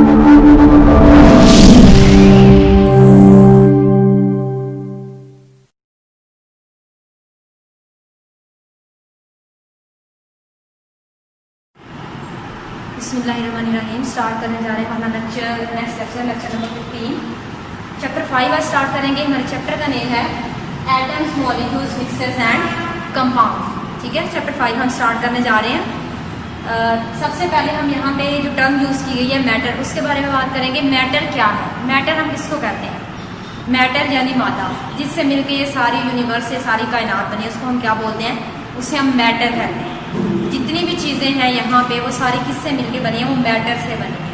बिस्मिल्लाहिर्रहमानिर्रहीम। स्टार्ट करने जा रहे हैं अपना नेक्स्ट लेक्चर नंबर 15। चैप्टर 5 आज स्टार्ट करेंगे। हमारे चैप्टर का नेम है atoms, molecules, mixtures and compound. ठीक है, चैप्टर 5 हम स्टार्ट करने जा रहे हैं। सबसे पहले हम यहाँ पे जो टर्म यूज़ की गई है मैटर, उसके बारे में बात करेंगे। मैटर क्या है? मैटर हम किसको कहते हैं? मैटर यानी मादा, जिससे मिलकर ये सारी यूनिवर्स, ये सारी कायनात बनी है, उसको हम क्या बोलते हैं? उसे हम मैटर कहते हैं। जितनी भी चीज़ें हैं यहाँ पे वो सारी किससे मिलके बनी है? वो मैटर से बनी है।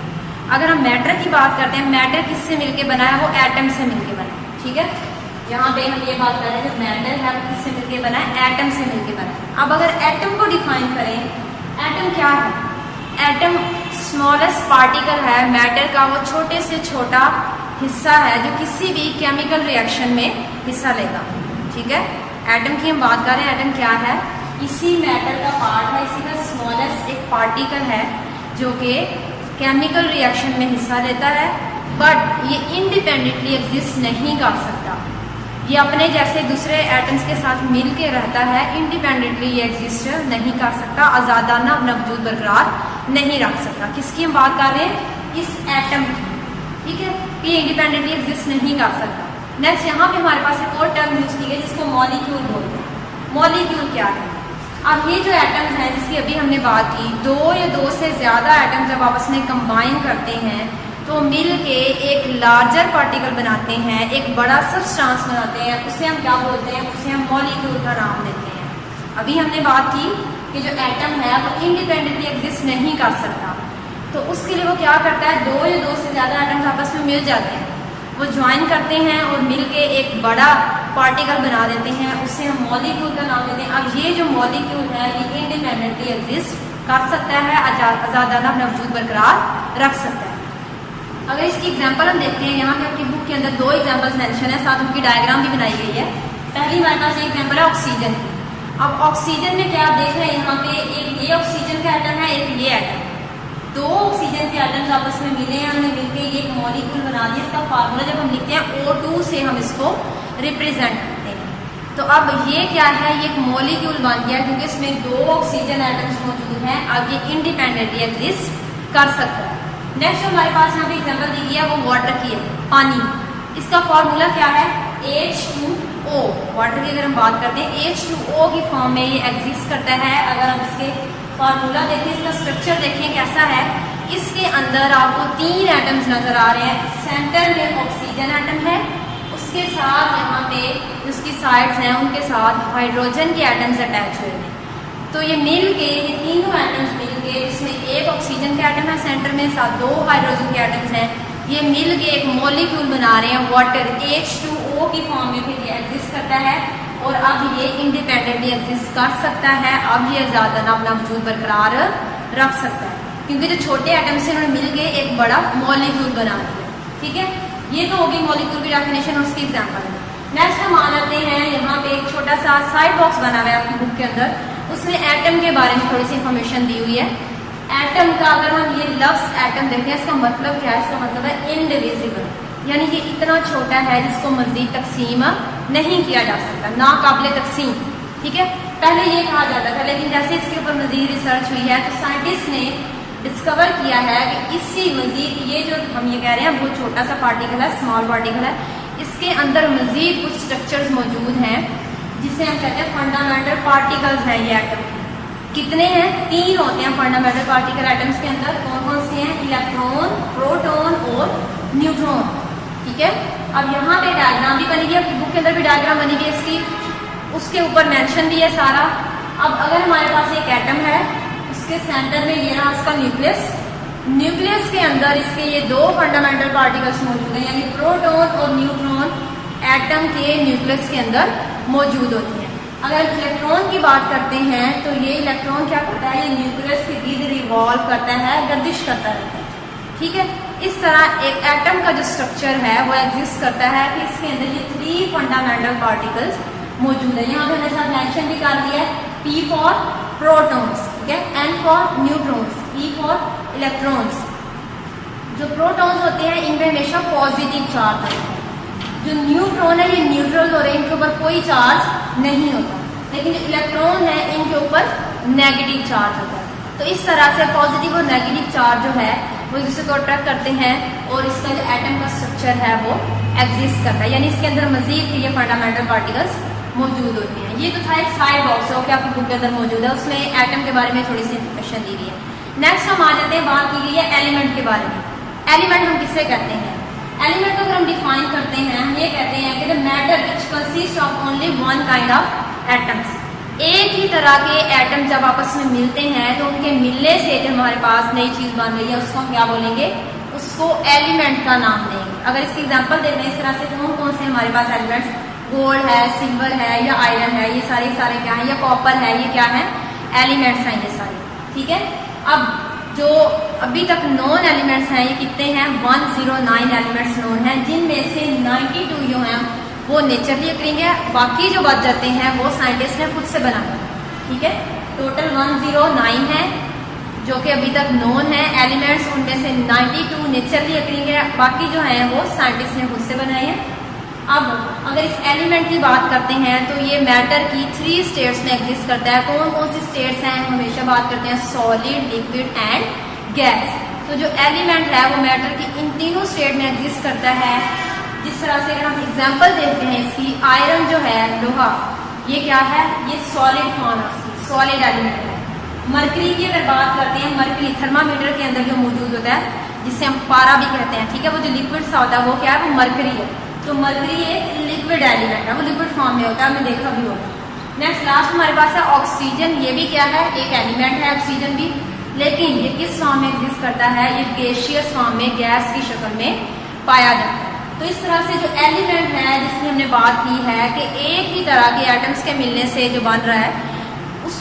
अगर हम मैटर की बात करते हैं, मैटर किससे मिलके बना है? वो एटम से मिलके बना है। ठीक है, यहाँ पे हम ये बात कर रहे हैं जो मैटर है वो किससे मिलके बना है? एटम से मिलके बना है। अब अगर एटम को डिफाइन करें, एटम क्या है? एटम स्मॉलेस्ट पार्टिकल है मैटर का, वो छोटे से छोटा हिस्सा है जो किसी भी केमिकल रिएक्शन में हिस्सा लेगा। ठीक है, एटम की हम बात कर रहे हैं। एटम क्या है? इसी मैटर का पार्ट है, इसी का स्मॉलेस्ट एक पार्टिकल है जो कि केमिकल रिएक्शन में हिस्सा लेता है, बट ये इंडिपेंडेंटली एग्जिस्ट नहीं कर सकता। ये अपने जैसे दूसरे एटम्स के साथ मिल के रहता है, इंडिपेंडेंटली ये एग्जिस्ट नहीं कर सकता, आज़ादाना अपना वजूद बरकरार नहीं रख सकता। किसकी हम बात कर रहे हैं? इस एटम की। ठीक है, ये इंडिपेंडेंटली एग्जिस्ट नहीं कर सकता। नेक्स्ट यहाँ पे हमारे पास एक और टर्म यूज की गई जिसको मॉलिक्यूल बोलते हैं। मॉलिक्यूल क्या है? अब ये जो एटम्स हैं जिसकी अभी हमने बात की, दो या दो से ज़्यादा एटम जब आपस में कंबाइन करते हैं तो मिल के एक लार्जर पार्टिकल बनाते हैं, एक बड़ा सब्सटेंस बनाते हैं। उसे हम क्या बोलते हैं? उसे हम मॉलिक्यूल का नाम देते हैं। अभी हमने बात की कि जो एटम है वो इंडिपेंडेंटली एग्जिस्ट नहीं कर सकता, तो उसके लिए वो क्या करता है? दो या दो से ज़्यादा एटम्स आपस में मिल जाते हैं, वो ज्वाइन करते हैं और मिलके एक बड़ा पार्टिकल बना देते हैं, उससे हम मॉलिक्यूल का नाम देते हैं। अब ये जो मॉलिक्यूल है ये इंडिपेंडेंटली एग्जिस्ट कर सकता है, आज़ादाना अपना वजूद बरकरार रख सकता है। अगर इसकी एग्जांपल हम देखते हैं, यहाँ पे आपकी बुक के अंदर दो एग्जांपल्स मेंशन है, साथ उनकी डायग्राम भी बनाई गई है। पहली हमारे पास ये एग्जांपल है ऑक्सीजन की। अब ऑक्सीजन में क्या आप देख रहे हैं? यहाँ पे एक ये ऑक्सीजन का एटम है, एक ये एटम। दो ऑक्सीजन के एटम्स आपस में मिले हैं, उन्हें मिलकर ये एक मॉलिक्यूल बना दिया। इसका फार्मूला जब हम लिखते हैं O2 से हम इसको रिप्रेजेंट करते हैं। तो अब ये क्या है? ये एक मॉलिक्यूल बन गया क्योंकि इसमें दो ऑक्सीजन एटम्स मौजूद हैं। अब ये इंडिपेंडेंटली एग्जिस्ट कर सकता है। नेक्स्ट हमारे पास यहाँ पे एग्जांपल दी गई है, वो वाटर की है, पानी। इसका फार्मूला क्या है? H2O। वाटर की अगर हम बात करते हैं, H2O की फॉर्म में ये एग्जिस्ट करता है। अगर हम इसके फार्मूला देखें, इसका स्ट्रक्चर देखें कैसा है। इसके अंदर आपको तीन एटम्स नजर आ रहे हैं। सेंटर में ऑक्सीजन एटम है, उसके साथ यहाँ पे उसकी साइड्स हैं, उनके साथ हाइड्रोजन के एटम्स अटैच हुए हैं। तो ये मिल के, ये तीनों एटम्स मिल के, जिसमें एक ऑक्सीजन का एटम है सेंटर में, साथ दो हाइड्रोजन के एटम्स हैं, ये मिल के एक मॉलिक्यूल बना रहे हैं वाटर। H2O की फॉर्म में फिर ये एग्जिस्ट करता है और अब ये इंडिपेंडेंटली एग्जिस्ट कर सकता है। अब ये आज़ादाना अपना वजूद बरकरार रख सकता है क्योंकि जो छोटे एटम से उन्होंने मिलके एक बड़ा मॉलिक्यूल बना दिया। ठीक है, ये तो होगी मॉलिक्यूल की डेफिनेशन, उसकी एग्जांपल है। नेक्स्ट हम आ जाते हैं, यहाँ पे एक छोटा सा साइड बॉक्स बना हुआ है आपकी बुक के अंदर, उसमें एटम के बारे में थोड़ी सी इंफॉर्मेशन दी हुई है। एटम का अगर हम ये लफ्ज एटम देखें, इसका मतलब क्या है? इसका मतलब है इनडिविजिबल, यानी ये इतना छोटा है जिसको मजीद तकसीम नहीं किया जा सकता, नाकाबिले तकसीम। ठीक है, पहले ये कहा जाता था, लेकिन जैसे इसके ऊपर मजीद रिसर्च हुई है तो साइंटिस्ट ने डिस्कवर किया है कि इससे मजीद ये जो हम ये कह रहे हैं बहुत छोटा सा पार्टिकल है, स्मॉल पार्टिकल है, इसके अंदर मजीद कुछ स्ट्रक्चर्स मौजूद हैं जिसे हम कहते हैं फंडामेंटल पार्टिकल्स हैं। ये एटम कितने हैं? तीन होते हैं फंडामेंटल पार्टिकल एटम्स के अंदर। कौन कौन से हैं? इलेक्ट्रॉन, प्रोटॉन और न्यूट्रॉन। ठीक है, अब यहाँ पे डायग्राम भी बनी है, बुक के अंदर भी डायग्राम बनी है इसकी, उसके ऊपर मेंशन भी है सारा। अब अगर हमारे पास एक एटम है, उसके सेंटर में ये रहा उसका न्यूक्लियस। न्यूक्लियस के अंदर इसके ये दो फंडामेंटल पार्टिकल्स मौजूद हैं, यानी प्रोटॉन और न्यूट्रॉन एटम के न्यूक्लियस के अंदर मौजूद होती हैं। अगर इलेक्ट्रॉन की बात करते हैं तो ये इलेक्ट्रॉन क्या करता है? ये न्यूक्लियस के गिर्द रिवॉल्व करता है, गर्दिश करता रहता है। ठीक है, इस तरह एक एटम का जो स्ट्रक्चर है वो एग्जिस्ट करता है कि इसके अंदर ये थ्री फंडामेंटल पार्टिकल्स मौजूद है। यहाँ पे मैंने साथ मेंशन भी कर दिया है, P फॉर प्रोटॉन्स, ठीक है, N for neutrons, E for electrons. जो प्रोटॉन्स होते हैं इनमें हमेशा पॉजिटिव चार्ज होता है, जो न्यूट्रॉन है ये न्यूट्रल हो रहे हैं, इनके ऊपर कोई चार्ज नहीं होता, लेकिन जो इलेक्ट्रॉन है इनके ऊपर नेगेटिव चार्ज होता है। तो इस तरह से पॉजिटिव और नेगेटिव चार्ज जो है वो एक दूसरे को अट्रैक्ट करते हैं और इसका जो एटम का स्ट्रक्चर है वो एग्जिस्ट करता है, यानी इसके अंदर मजीद ये फंडामेंटल पार्टिकल्स मौजूद होते हैं। ये तो था एक साइड बॉक्स है कि आपकी बुक के अंदर मौजूद है, उसमें एटम के बारे में थोड़ी सी इंफॉर्मेशन दी गई है। नेक्स्ट हम आ जाते हैं, बात की गई है एलिमेंट के बारे में। एलिमेंट हम किससे कहते हैं? एलिमेंट को अगर हम डिफाइन करते हैं, हम ये कहते हैं कि the matter which consist of only one kind of atoms. एक ही तरह के एटम जब आपस में मिलते हैं तो उनके मिलने से जो हमारे पास नई चीज बन रही है उसको हम क्या बोलेंगे? उसको एलिमेंट का नाम देंगे। अगर इसकी एग्जांपल देख रहे हैं इस तरह से, कौन कौन से हमारे पास एलिमेंट्स, गोल्ड है, सिल्वर है या आयरन है, ये सारे क्या है, या कॉपर है, ये क्या है? एलिमेंट्स हैं ये सारे, ठीक है। अब जो अभी तक नॉन एलिमेंट्स हैं ये कितने हैं? 109 एलिमेंट्स नॉन हैं, जिनमें से 92 जो हैं वो नेचरली अकरिंग है, बाकी जो बच जाते हैं वो साइंटिस्ट ने खुद से बनाया, ठीक है। टोटल 109 है जो कि अभी तक नॉन है एलिमेंट्स, उनमें से 92 नेचरली अकरिंग है, बाकी जो है वो साइंटिस्ट ने खुद से बनाए हैं। अब अगर इस एलिमेंट की बात करते हैं तो ये मैटर की 3 स्टेट्स में एग्जिस्ट करता है। कौन कौन सी स्टेट्स हैं? हम हमेशा बात करते हैं सॉलिड, लिक्विड एंड गैस। तो जो एलिमेंट है वो मैटर की इन तीनों स्टेट में एग्जिस्ट करता है। जिस तरह से अगर हम एग्जांपल देखते हैं इसकी, आयरन जो है, लोहा, ये क्या है? ये सॉलिड फॉर्म है, सॉलिड एलिमेंट है। मरकरी की अगर बात करते हैं, मरकरी थर्मामीटर के अंदर जो मौजूद होता है, जिससे हम पारा भी कहते हैं, ठीक है, वो जो लिक्विड सा होता है वो क्या है? वो मरकरी है। तो मरकरी एक लिक्विड एलिमेंट है, वो लिक्विड फॉर्म में होता है, हमने देखा भी होगा। नेक्स्ट लास्ट हमारे पास है ऑक्सीजन। ये भी क्या है? एक एलिमेंट है ऑक्सीजन भी, लेकिन ये किस फॉर्म में एग्जिस्ट करता है? ये गैसियस फॉर्म में, गैस की शक्ल में पाया जाता है। तो इस तरह से जो एलिमेंट है जिसमें हमने बात की है कि एक ही तरह के एटम्स के मिलने से जो बन रहा है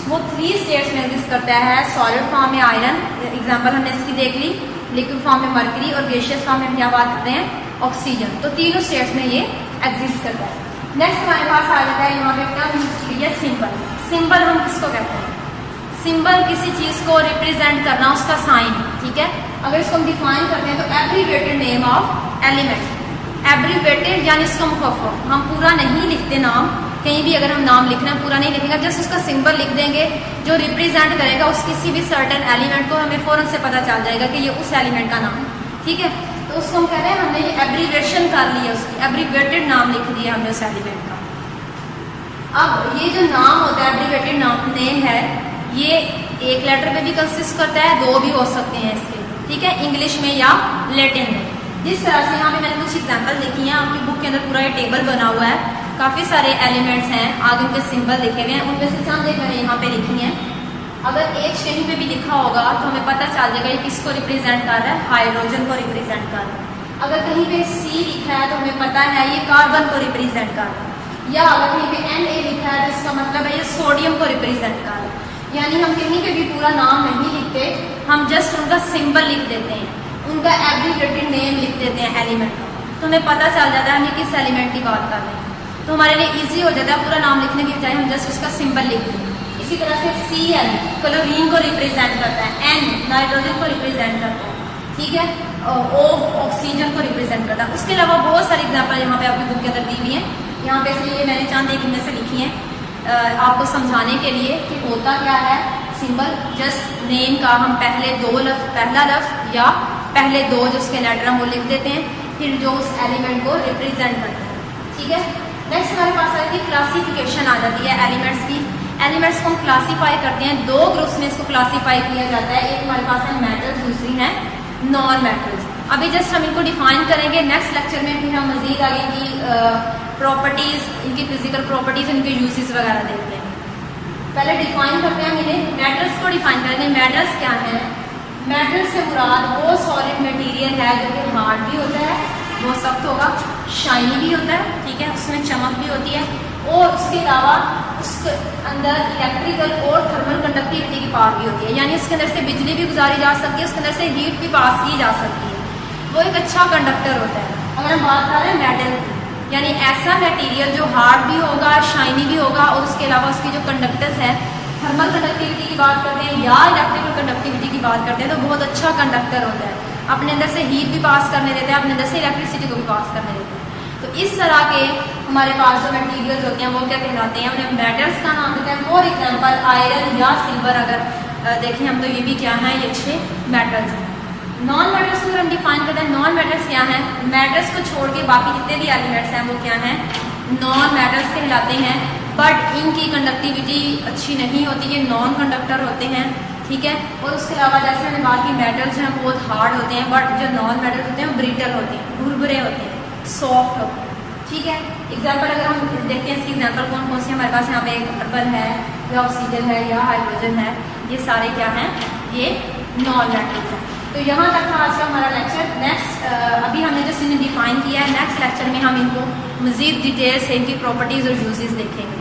वो 3 स्टेट्स में एग्जिस्ट करता है। सॉलिड फॉर्म में आयरन, एग्जांपल हमने इसकी देख ली, लिक्विड फॉर्म में मरकरी और गैसियस फॉर्म में क्या बात करते हैं? ऑक्सीजन। तो तीनों स्टेट्स में ये एग्जिस्ट करता है। नेक्स्ट हमारे पास आ जाता है यहाँ पे टर्म यूज की है सिंबल। सिंबल हम किसको कहते हैं? सिंबल किसी चीज को रिप्रेजेंट करना, उसका साइन, ठीक है। अगर इसको हम डिफाइन करते हैं तो abbreviated name of element, abbreviated यानी इसका मुखफ़फ़, हम पूरा नहीं लिखते नाम, कहीं भी अगर हम नाम लिखना पूरा नहीं लिखेंगे, जस्ट उसका सिंबल लिख देंगे जो रिप्रेजेंट करेगा उस किसी भी सर्टेन एलिमेंट को, हमें फौरन से पता चल जाएगा कि ये उस एलिमेंट का नाम, ठीक है। तो उसको हम कह रहे हैं हमने ये एब्रीविएशन कर लिया, उसकी एब्रीविएटेड नाम लिख दिया हमने उस एलिमेंट का। अब ये जो नाम होता है एब्रीविएटेड नेम है, ये एक लेटर में भी कंसिस्ट करता है, 2 भी हो सकते हैं इसके, ठीक है, इंग्लिश में या लैटिन में। जिस तरह से यहाँ पे मैंने कुछ एग्जांपल लिखी हैं, आपकी बुक के अंदर पूरा ये टेबल बना हुआ है, काफ़ी सारे एलिमेंट्स हैं, आगे उनके सिंबल लिखे हुए हैं, उनमें से चंद एक मैंने यहाँ पे लिखी हैं। अगर एक कहीं पे भी लिखा होगा तो हमें पता चल जाएगा ये किसको रिप्रेजेंट कर रहा है? हाइड्रोजन को रिप्रेजेंट कर रहा है। अगर कहीं पे C लिखा है तो हमें पता है ये कार्बन को रिप्रेजेंट कर रहा है, या अगर कहीं पे Na लिखा है तो इसका मतलब है ये सोडियम को रिप्रेजेंट कर रहा है। यानी हम कहीं पे भी पूरा नाम नहीं लिखते, हम जस्ट उनका सिंबल लिख देते हैं, उनका एब्रीविएटेड नेम लिख देते हैं एलिमेंट का, तो हमें पता चल जाता है हम किस एलिमेंट की बात कर रहे हैं। तो हमारे लिए इजी हो जाता है, पूरा नाम लिखने की बजाय हम जस्ट उसका सिंबल लिख दें। इसी तरह से Cl क्लोरीन को रिप्रेजेंट करता है, N नाइट्रोजन को रिप्रेजेंट करता है, ठीक है, O ऑक्सीजन को रिप्रेजेंट करता है। उसके अलावा बहुत सारी एग्जाम्पल यहाँ पे आपकी बुक के अंदर दी हुई हैं। यहाँ पे से ये मैंने चंद एक इनमें से लिखी हैं आपको समझाने के लिए कि होता क्या है सिंबल। जस्ट नेम का हम पहले 2 लफ्ज, पहला लफ्ज या पहले 2 जो उसके लेटर हम वो लिख देते हैं, फिर जो उस एलिमेंट को रिप्रेजेंट करता है, ठीक है। नेक्स्ट हमारे पास आती है क्लासिफिकेशन आ जाती है एलिमेंट्स की। एलिमेंट्स को हम क्लासीफाई करते हैं, 2 ग्रुप्स में इसको क्लासीफाई किया जाता है। एक हमारे पास है मेटल्स, दूसरी है नॉन मेटल्स। अभी जस्ट हम इनको डिफाइन करेंगे, नेक्स्ट लेक्चर में फिर हम मजीद आगे की प्रॉपर्टीज, इनकी फिजिकल प्रॉपर्टीज, इनके यूजेस वगैरह देख लेंगे। पहले डिफाइन करते हैं, इन्हें मेटल्स को डिफाइन करेंगे। मेटल्स क्या है? मेटल से मुराद वो सॉलिड मटेरियल है जो कि हार्ड भी होता है, वो सख्त होगा, शाइनी भी होता है, ठीक है, उसमें चमक भी होती है, और उसके अलावा उसके अंदर इलेक्ट्रिकल और थर्मल कंडक्टिविटी की पावर भी होती है, यानी उसके अंदर से बिजली भी गुजारी जा सकती है, उसके अंदर से हीट भी पास की जा सकती है, वो एक अच्छा कंडक्टर होता है। अगर हम बात कर रहे हैं मेटल की, यानी ऐसा मटेरियल जो हार्ड भी होगा, शाइनी भी होगा, और उसके अलावा उसकी जो कंडक्टर्स है, थर्मल कंडक्टिविटी की बात करते हैं या इलेक्ट्रिकल कंडक्टिविटी की बात करते हैं, तो बहुत अच्छा कंडक्टर होता है। अपने अंदर से हीट भी पास करने देते हैं, अपने अंदर से इलेक्ट्रिसिटी को भी पास करने देते हैं। तो इस तरह के हमारे पास जो मटेरियल्स होते हैं वो क्या कहलाते हैं, उन्हें मेटल्स का नाम देते हैं। फॉर एग्जांपल आयरन या सिल्वर अगर देखें हम तो ये भी क्या है, ये अच्छे मेटल्स हैं। नॉन मेटल्स को हम डिफाइन करते हैं। नॉन मेटल्स क्या हैं, मेटल्स को छोड़ के बाकी जितने भी एलिमेंट्स हैं वो क्या हैं, नॉन मेटल्स कहलाते हैं। बट इनकी कंडक्टिविटी अच्छी नहीं होती, ये नॉन कंडक्टर होते हैं, ठीक है। और उसके अलावा जैसे मैंने बात की मेटल्स जो हैं बहुत हार्ड होते हैं, बट जो नॉन मेटल्स होते हैं वो ब्रिटल होते हैं, भुरभुरे होते हैं, सॉफ्ट होते हैं, ठीक है। एग्जाम्पल अगर हम देखते हैं इसकी एग्जाम्पल कौन कौन सी हमारे पास यहाँ पे कार्बन है या ऑक्सीजन है या हाइड्रोजन है, ये सारे क्या हैं, ये नॉन मेटल्स हैं। तो यहाँ तक था आज का हमारा लेक्चर। नेक्स्ट अभी हमने जस्ट इन्हें डिफाइन किया है, नेक्स्ट लेक्चर में हम इनको मज़ीद डिटेल से इनकी प्रॉपर्टीज़ और यूजेस देखेंगे।